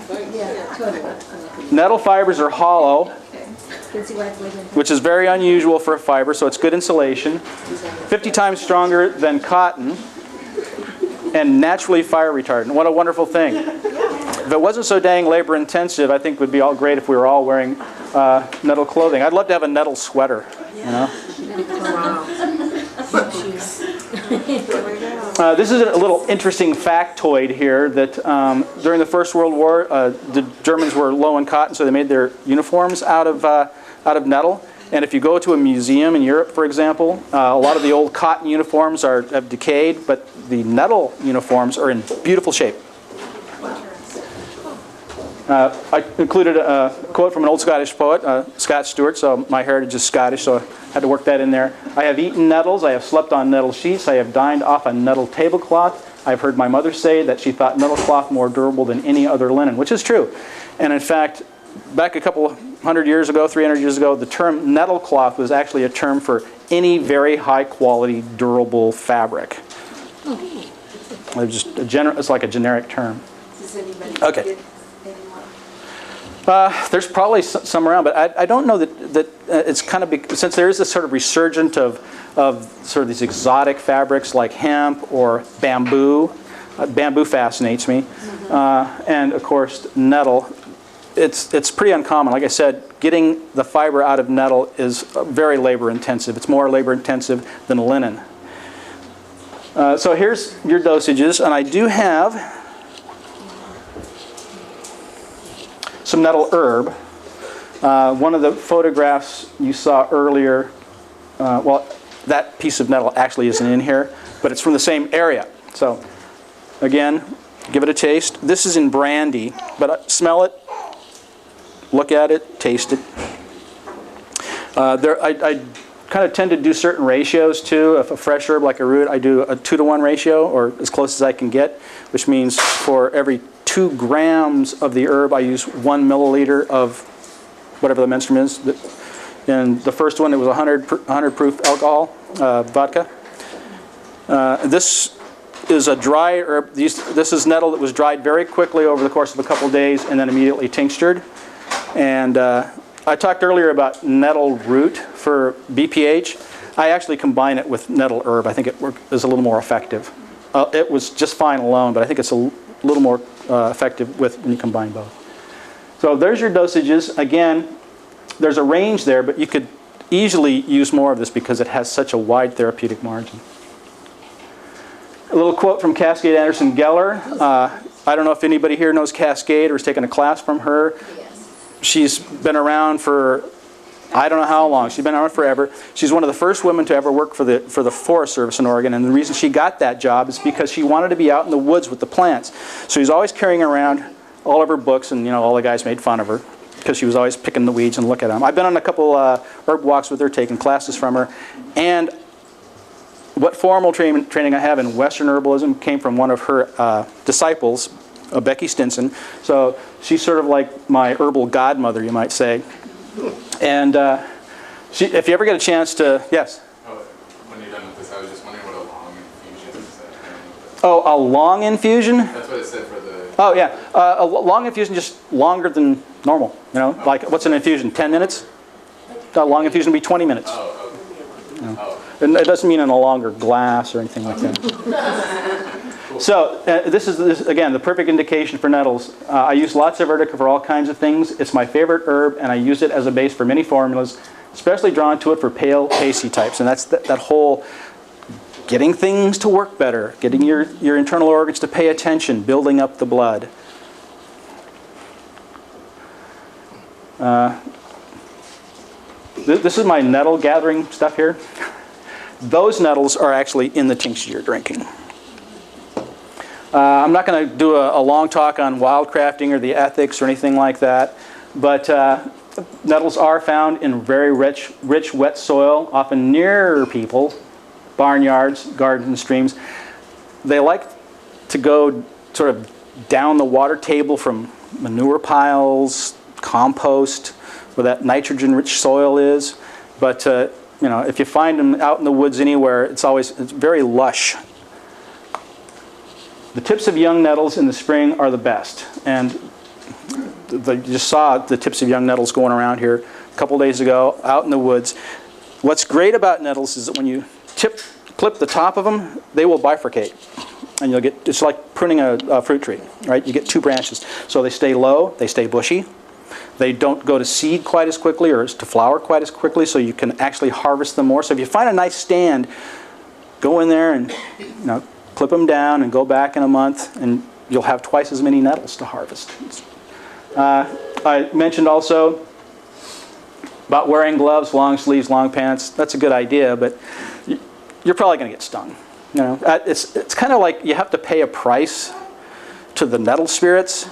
S2: nettle fibers are hollow, which is very unusual for a fiber, so it's good insulation. 50 times stronger than cotton, and naturally fire retardant. What a wonderful thing. If it wasn't so dang labor intensive, I think it would be all great if we were all wearing nettle clothing. I'd love to have a nettle sweater, you know. This is a little interesting factoid here that during the First World War, the Germans were low on cotton, so they made their uniforms out of nettle. And if you go to a museum in Europe, for example, a lot of the old cotton uniforms have decayed, but the nettle uniforms are in beautiful shape. I included a quote from an old Scottish poet, Scott Stuart, so my heritage is Scottish, so I had to work that in there. I have eaten nettles, I have slept on nettle sheets, I have dined off a nettle tablecloth. I've heard my mother say that she thought nettle cloth more durable than any other linen, which is true. And in fact, back a couple 100 years ago, 300 years ago, the term nettle cloth was actually a term for any very high quality, durable fabric. It's like a generic term. Okay. There's probably some around, but I don't know that it's kind of, since there is this sort of resurgent of sort of these exotic fabrics like hemp or bamboo. Bamboo fascinates me. And of course, nettle. It's pretty uncommon. Like I said, getting the fiber out of nettle is very labor intensive. It's more labor intensive than linen. So here's your dosages, and I do have some nettle herb. One of the photographs you saw earlier, well, that piece of nettle actually isn't in here, but it's from the same area. So again, give it a taste. This is in brandy, but smell it. Look at it, taste it. I kind of tend to do certain ratios too. If a fresh herb like a root, I do a 2-to-1 ratio, or as close as I can get, which means for every 2 grams of the herb, I use 1 milliliter of whatever the menstruum is. And the first one, it was 100 proof alcohol, vodka. This is a dry herb. This is nettle that was dried very quickly over the course of a couple of days and then immediately tinctured. And I talked earlier about nettle root for BPH. I actually combine it with nettle herb. I think it is a little more effective. It was just fine alone, but I think it's a little more effective when you combine both. So there's your dosages. Again, there's a range there, but you could easily use more of this because it has such a wide therapeutic margin. A little quote from Cascade Anderson Geller. I don't know if anybody here knows Cascade or has taken a class from her. She's been around for I don't know how long. She's been around forever. She's one of the first women to ever work for the Forest Service in Oregon, and the reason she got that job is because she wanted to be out in the woods with the plants. So she's always carrying around all of her books, and all the guys made fun of her because she was always picking the weeds and looking at them. I've been on a couple herb walks with her, taking classes from her, and what formal training I have in Western herbalism came from one of her disciples, Becky Stinson. So she's sort of like my herbal godmother, you might say. And if you ever get a chance to, yes?
S9: Oh, when you're done with this, I was just wondering what a long infusion is.
S2: Oh, a long infusion?
S9: That's what it said for the...
S2: Oh, yeah. A long infusion, just longer than normal. You know, like what's an infusion? 10 minutes? A long infusion would be 20 minutes.
S9: Oh, okay.
S2: You know. And it doesn't mean in a longer glass or anything like that. So this is, again, the perfect indication for nettles. I use lots of Urtica for all kinds of things. It's my favorite herb, and I use it as a base for many formulas, especially drawn to it for pale, pasty types. And that's that whole getting things to work better, getting your internal organs to pay attention, building up the blood. This is my nettle gathering stuff here. Those nettles are actually in the tincture you're drinking. I'm not going to do a long talk on wildcrafting or the ethics or anything like that, but nettles are found in very rich, wet soil, often near people, barnyards, gardens, and streams. They like to go sort of down the water table from manure piles, compost, where that nitrogen-rich soil is. But you know, if you find them out in the woods anywhere, it's very lush. The tips of young nettles in the spring are the best, and you just saw the tips of young nettles going around here a couple days ago out in the woods. What's great about nettles is that when you clip the top of them, they will bifurcate, and you'll get, it's like pruning a fruit tree, right? You get two branches, so they stay low, they stay bushy. They don't go to seed quite as quickly or to flower quite as quickly, so you can actually harvest them more. So if you find a nice stand, go in there and clip them down and go back in a month, and you'll have twice as many nettles to harvest. I mentioned also about wearing gloves, long sleeves, long pants. That's a good idea, but you're probably going to get stung. You know, it's kind of like you have to pay a price to the nettle spirits,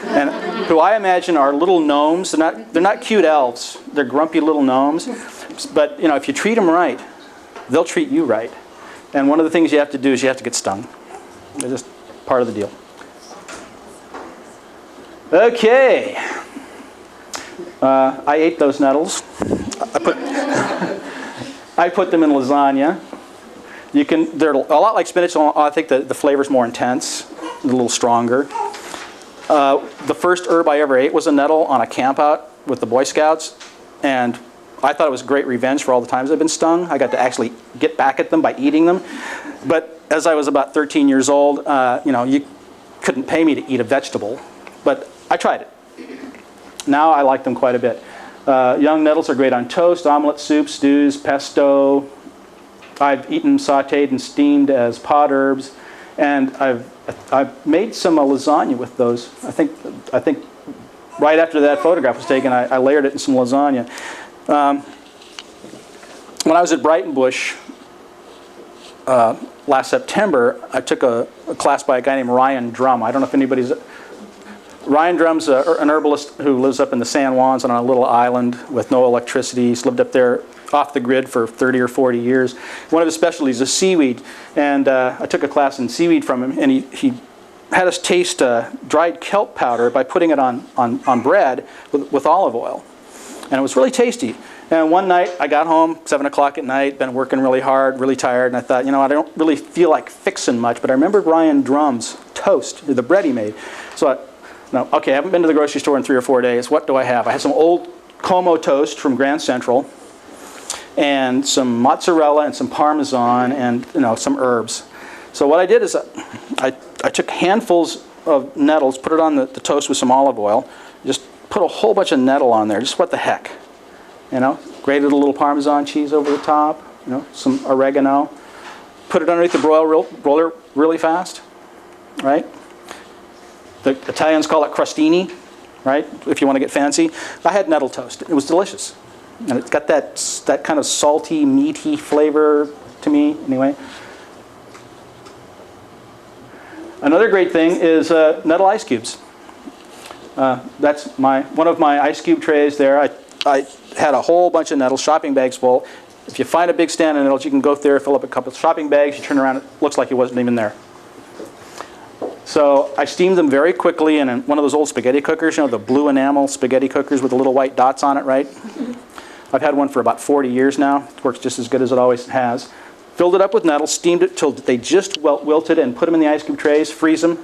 S2: and who I imagine are little gnomes. They're not cute elves. They're grumpy little gnomes. But you know, if you treat them right, they'll treat you right. And one of the things you have to do is you have to get stung. They're just part of the deal. Okay. I ate those nettles. I put them in lasagna. They're a lot like spinach. I think the flavor's more intense, a little stronger. The first herb I ever ate was a nettle on a camp out with the Boy Scouts, and I thought it was great revenge for all the times I've been stung. I got to actually get back at them by eating them. But as I was about 13 years old, you couldn't pay me to eat a vegetable, but I tried it. Now I like them quite a bit. Young nettles are great on toast, omelet, soups, stews, pesto. I've eaten sautéed and steamed as pod herbs, and I've made some lasagna with those. I think right after that photograph was taken, I layered it in some lasagna. When I was at Brighton Bush last September, I took a class by a guy named Ryan Drum. I don't know if anybody's... Ryan Drum's an herbalist who lives up in the San Juans on a little island with no electricity. He's lived up there off the grid for 30 or 40 years. One of his specialties is seaweed, and I took a class in seaweed from him, and he had us taste dried kelp powder by putting it on bread with olive oil, and it was really tasty. And one night I got home, 7 o'clock at night, been working really hard, really tired, and I thought, I don't really feel like fixing much, but I remembered Ryan Drum's toast, the bread he made. So okay, I haven't been to the grocery store in 3 or 4 days. What do I have? I had some old Como toast from Grand Central, and some mozzarella and some Parmesan, and some herbs. So what I did is I took handfuls of nettles, put it on the toast with some olive oil, just put a whole bunch of nettle on there. Just what the heck, grated a little Parmesan cheese over the top, some oregano, put it underneath the broiler really fast, right? The Italians call it crostini, right? If you want to get fancy. I had nettle toast. It was delicious. And it's got that kind of salty, meaty flavor to me, anyway. Another great thing is nettle ice cubes. That's one of my ice cube trays there. I had a whole bunch of nettles, shopping bags full. If you find a big stand of nettles, you can go there, fill up a couple of shopping bags, you turn around, it looks like it wasn't even there. So I steamed them very quickly in one of those old spaghetti cookers, the blue enamel spaghetti cookers with the little white dots on it, right? I've had one for about 40 years now. It works just as good as it always has. filled it up with nettles, steamed it till they just wilted, and put them in the ice cube trays, freeze them.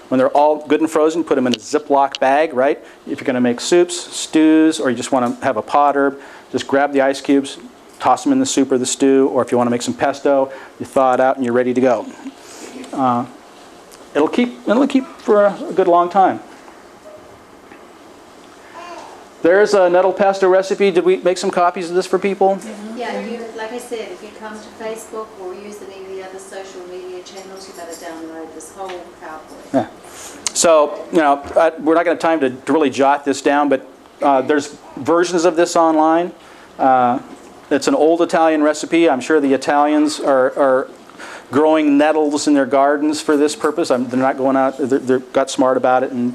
S2: When they're all good and frozen, put them in a Ziploc bag, right? If you're going to make soups, stews, or you just want to have a pot herb, just grab the ice cubes, toss them in the soup or the stew, or if you want to make some pesto, you thaw it out and you're ready to go. It'll keep for a good long time. There's a nettle pesto recipe. Did we make some copies of this for people?
S1: Yeah, like I said, if you come to Facebook or use any of the other social media channels, you better download this whole PowerPoint.
S2: Yeah. So, you know, we're not going to have time to really jot this down, but there's versions of this online. It's an old Italian recipe. I'm sure the Italians are growing nettles in their gardens for this purpose. They're not going out, they got smart about it. And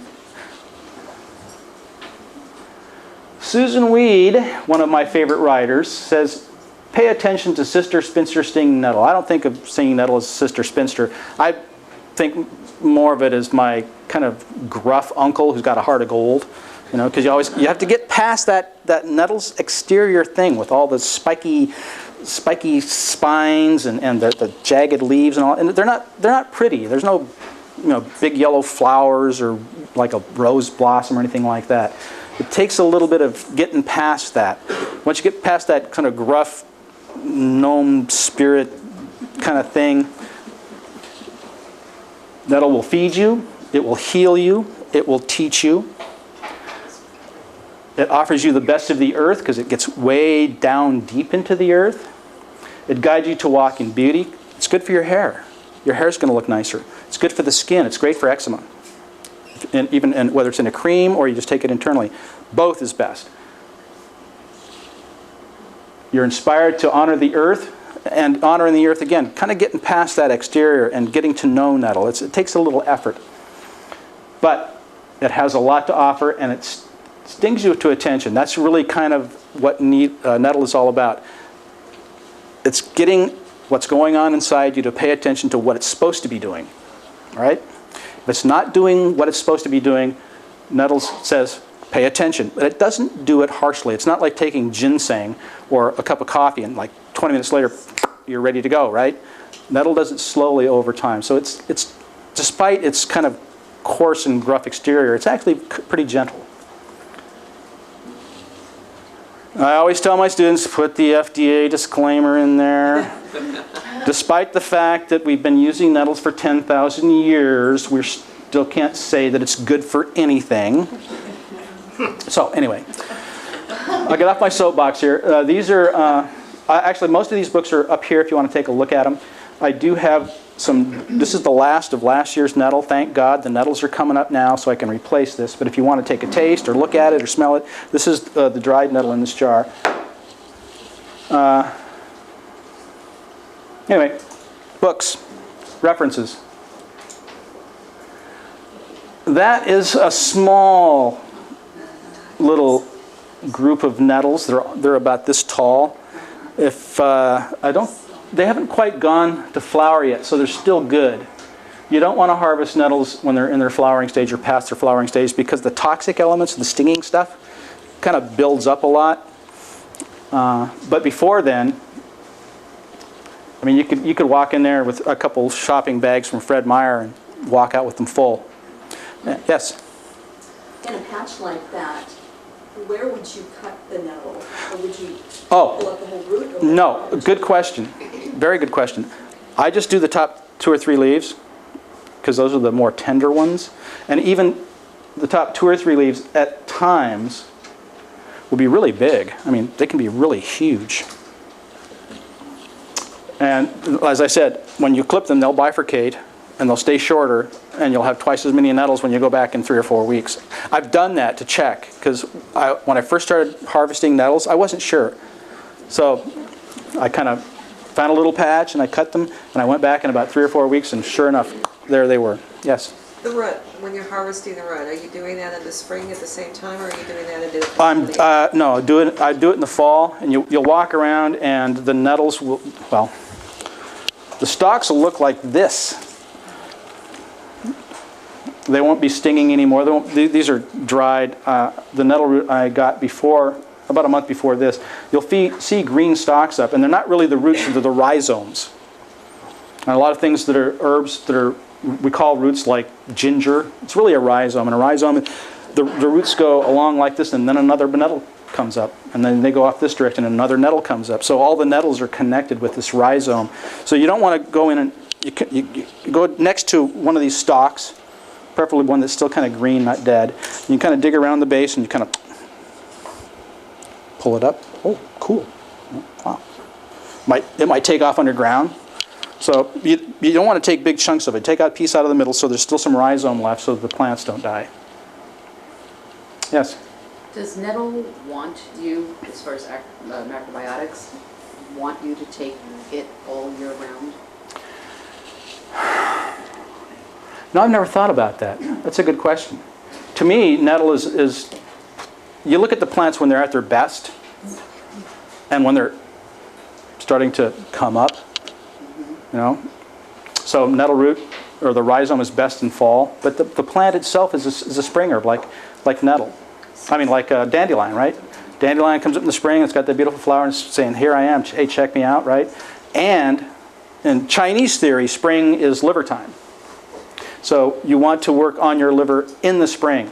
S2: Susan Weed, one of my favorite writers, says, pay attention to Sister Spinster stinging nettle. I don't think of stinging nettle as Sister Spinster. I think more of it as my kind of gruff uncle who's got a heart of gold. You know, because you have to get past that nettle's exterior thing with all the spiky spines and the jagged leaves and all. And they're not pretty. There's no, you know, big yellow flowers or like a rose blossom or anything like that. It takes a little bit of getting past that. Once you get past that kind of gruff gnome spirit kind of thing, nettle will feed you. It will heal you. It will teach you. It offers you the best of the earth because it gets way down deep into the earth. It guides you to walk in beauty. It's good for your hair. Your hair's going to look nicer. It's good for the skin. It's great for eczema. And whether it's in a cream or you just take it internally, both is best. You're inspired to honor the earth, and honoring the earth again, kind of getting past that exterior and getting to know nettle. It takes a little effort, but it has a lot to offer, and it stings you to attention. That's really kind of what nettle is all about. It's getting what's going on inside you to pay attention to what it's supposed to be doing. All right? If it's not doing what it's supposed to be doing, nettle says, pay attention. But it doesn't do it harshly. It's not like taking ginseng or a cup of coffee and like 20 minutes later, you're ready to go, right? Nettle does it slowly over time. So it's despite its kind of coarse and gruff exterior, it's actually pretty gentle. I always tell my students, put the FDA disclaimer in there. Despite the fact that we've been using nettles for 10,000 years, we still can't say that it's good for anything. So anyway, I'll get off my soapbox here. These are, actually most of these books are up here if you want to take a look at them. I do have this is the last of last year's nettle. Thank God the nettles are coming up now so I can replace this. But if you want to take a taste or look at it or smell it, this is the dried nettle in this jar. Anyway, books, references. That is a small little group of nettles. They're about this tall. If they haven't quite gone to flower yet, so they're still good. You don't want to harvest nettles when they're in their flowering stage or past their flowering stage because the toxic elements, the stinging stuff, kind of builds up a lot. But before then, I mean, you could walk in there with a couple shopping bags from Fred Meyer and walk out with them full. Yes?
S6: In a patch like that, where would you cut the nettle? Or would you pull up the whole root?
S2: No, good question. Very good question. I just do the top 2 or 3 leaves because those are the more tender ones. And even the top 2 or 3 leaves at times will be really big. I mean, they can be really huge. And as I said, when you clip them, they'll bifurcate and they'll stay shorter, and you'll have twice as many nettles when you go back in 3 or 4 weeks. I've done that to check because when I first started harvesting nettles, I wasn't sure. So I kind of found a little patch and I cut them, and I went back in about 3 or 4 weeks, and sure enough, there they were. Yes?
S9: The root, when you're harvesting the root, are you doing that in the spring at the same time, or are you doing that in the
S2: No, I do it in the fall, and you'll walk around, and the nettles will, well, the stalks will look like this. They won't be stinging anymore. These are dried. The nettle root I got about a month before this, you'll see green stalks up, and they're not really the roots, they're the rhizomes. And a lot of things that are herbs that are, we call roots like ginger. It's really a rhizome. And a rhizome, the roots go along like this, and then another nettle comes up. And then they go off this direction, and another nettle comes up. So all the nettles are connected with this rhizome. So you don't want to go in and, you go next to one of these stalks, preferably one that's still kind of green, not dead. And you kind of dig around the base, and you kind of pull it up. Oh, cool. Wow. It might take off underground. So you don't want to take big chunks of it. Take out a piece out of the middle so there's still some rhizome left so that the plants don't die. Yes?
S8: Does Nettle want you, as far as macrobiotics, want you to take it all year round?
S2: No, I've never thought about that. That's a good question. To me, Nettle is you look at the plants when they're at their best and when they're starting to come up, you know. So nettle root or the rhizome is best in fall, but the plant itself is a spring herb like nettle. I mean, like dandelion, right? Dandelion comes up in the spring, it's got that beautiful flower and it's saying, here I am, hey, check me out, right? And in Chinese theory, spring is liver time. So you want to work on your liver in the spring.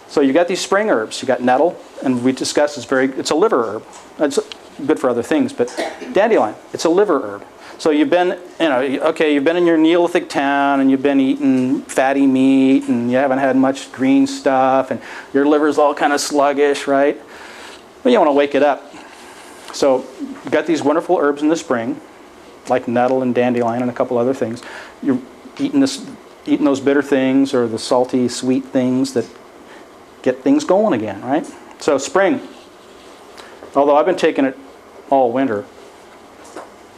S2: So you got these spring herbs. You got nettle, and we discussed it's a liver herb. It's good for other things, but dandelion, it's a liver herb. So you've been, you've been in your Neolithic town, and you've been eating fatty meat, and you haven't had much green stuff, and your liver's all kind of sluggish, right? But you want to wake it up. So you've got these wonderful herbs in the spring, like nettle and dandelion and a couple other things. You're eating those bitter things or the salty, sweet things that get things going again, right? So spring, although I've been taking it all winter.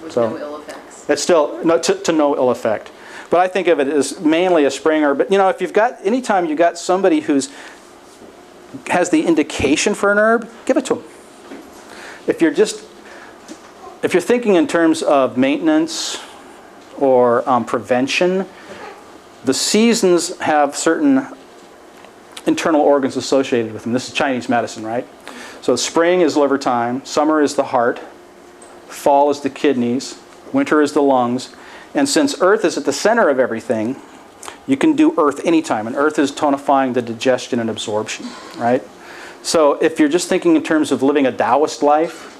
S8: With
S2: So
S8: no ill effects?
S2: It's still to no ill effect. But I think of it as mainly a spring herb. But if you've got, anytime you've got somebody who's has the indication for an herb, give it to them. If you're thinking in terms of maintenance or prevention, the seasons have certain internal organs associated with them. This is Chinese medicine, right? So spring is liver time, summer is the heart, fall is the kidneys, winter is the lungs, and since earth is at the center of everything, you can do earth anytime, and earth is tonifying the digestion and absorption, right? So if you're just thinking in terms of living a Taoist life,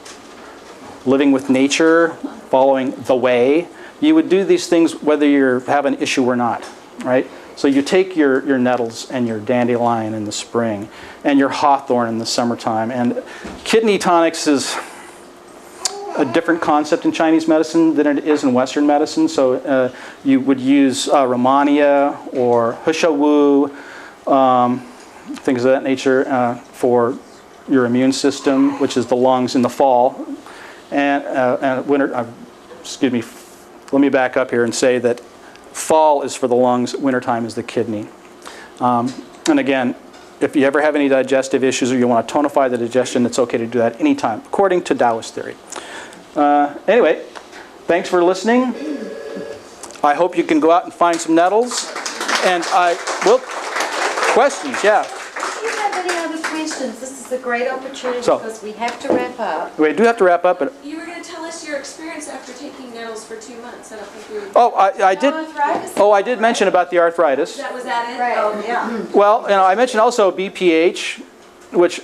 S2: living with nature, following the way, you would do these things whether you have an issue or not, right? So you take your nettles and your dandelion in the spring and your hawthorn in the summertime. And kidney tonics is a different concept in Chinese medicine than it is in Western medicine. So you would use Romania or Husha Wu, things of that nature for your immune system, which is the lungs in the fall. And winter, excuse me, let me back up here and say that fall is for the lungs, wintertime is the kidney. And again, if you ever have any digestive issues or you want to tonify the digestion, it's okay to do that anytime, according to Taoist theory. Anyway, thanks for listening. I hope you can go out and find some nettles. And questions, yeah.
S1: If you have any other questions, this is a great opportunity because we have to wrap up.
S2: We do have to wrap up, but
S6: You were going to tell us your experience after taking Nettles for 2 months. I don't think we were...
S2: oh, I did.
S1: Arthritis?
S2: Oh, I did mention about the arthritis.
S6: Was that it?
S1: Right.
S6: Oh, yeah.
S2: Well, I mentioned also BPH, which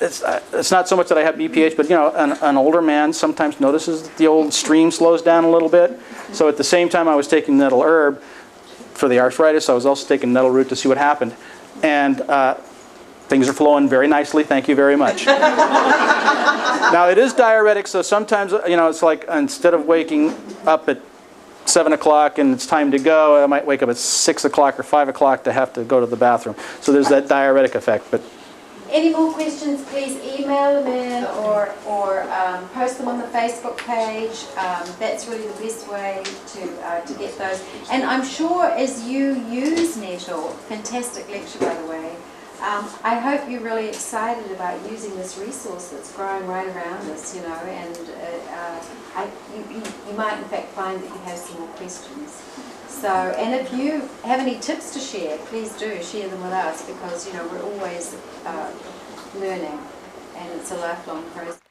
S2: it's not so much that I have BPH, but an older man sometimes notices that the old stream slows down a little bit. So at the same time I was taking nettle herb for the arthritis, I was also taking nettle root to see what happened, and things are flowing very nicely. Thank you very much. Now it is diuretic, so sometimes it's like instead of waking up at 7 o'clock and it's time to go, I might wake up at 6 o'clock or 5 o'clock to have to go to the bathroom. So there's that diuretic effect. But
S1: Any more questions, please email them in or post them on the Facebook page. That's really the best way to get those. And I'm sure as you use Nettle, fantastic lecture by the way, I hope you're really excited about using this resource that's growing right around us, and you might in fact find that you have some more questions. So, and if you have any tips to share, please do share them with us because, we're always learning and it's a lifelong process.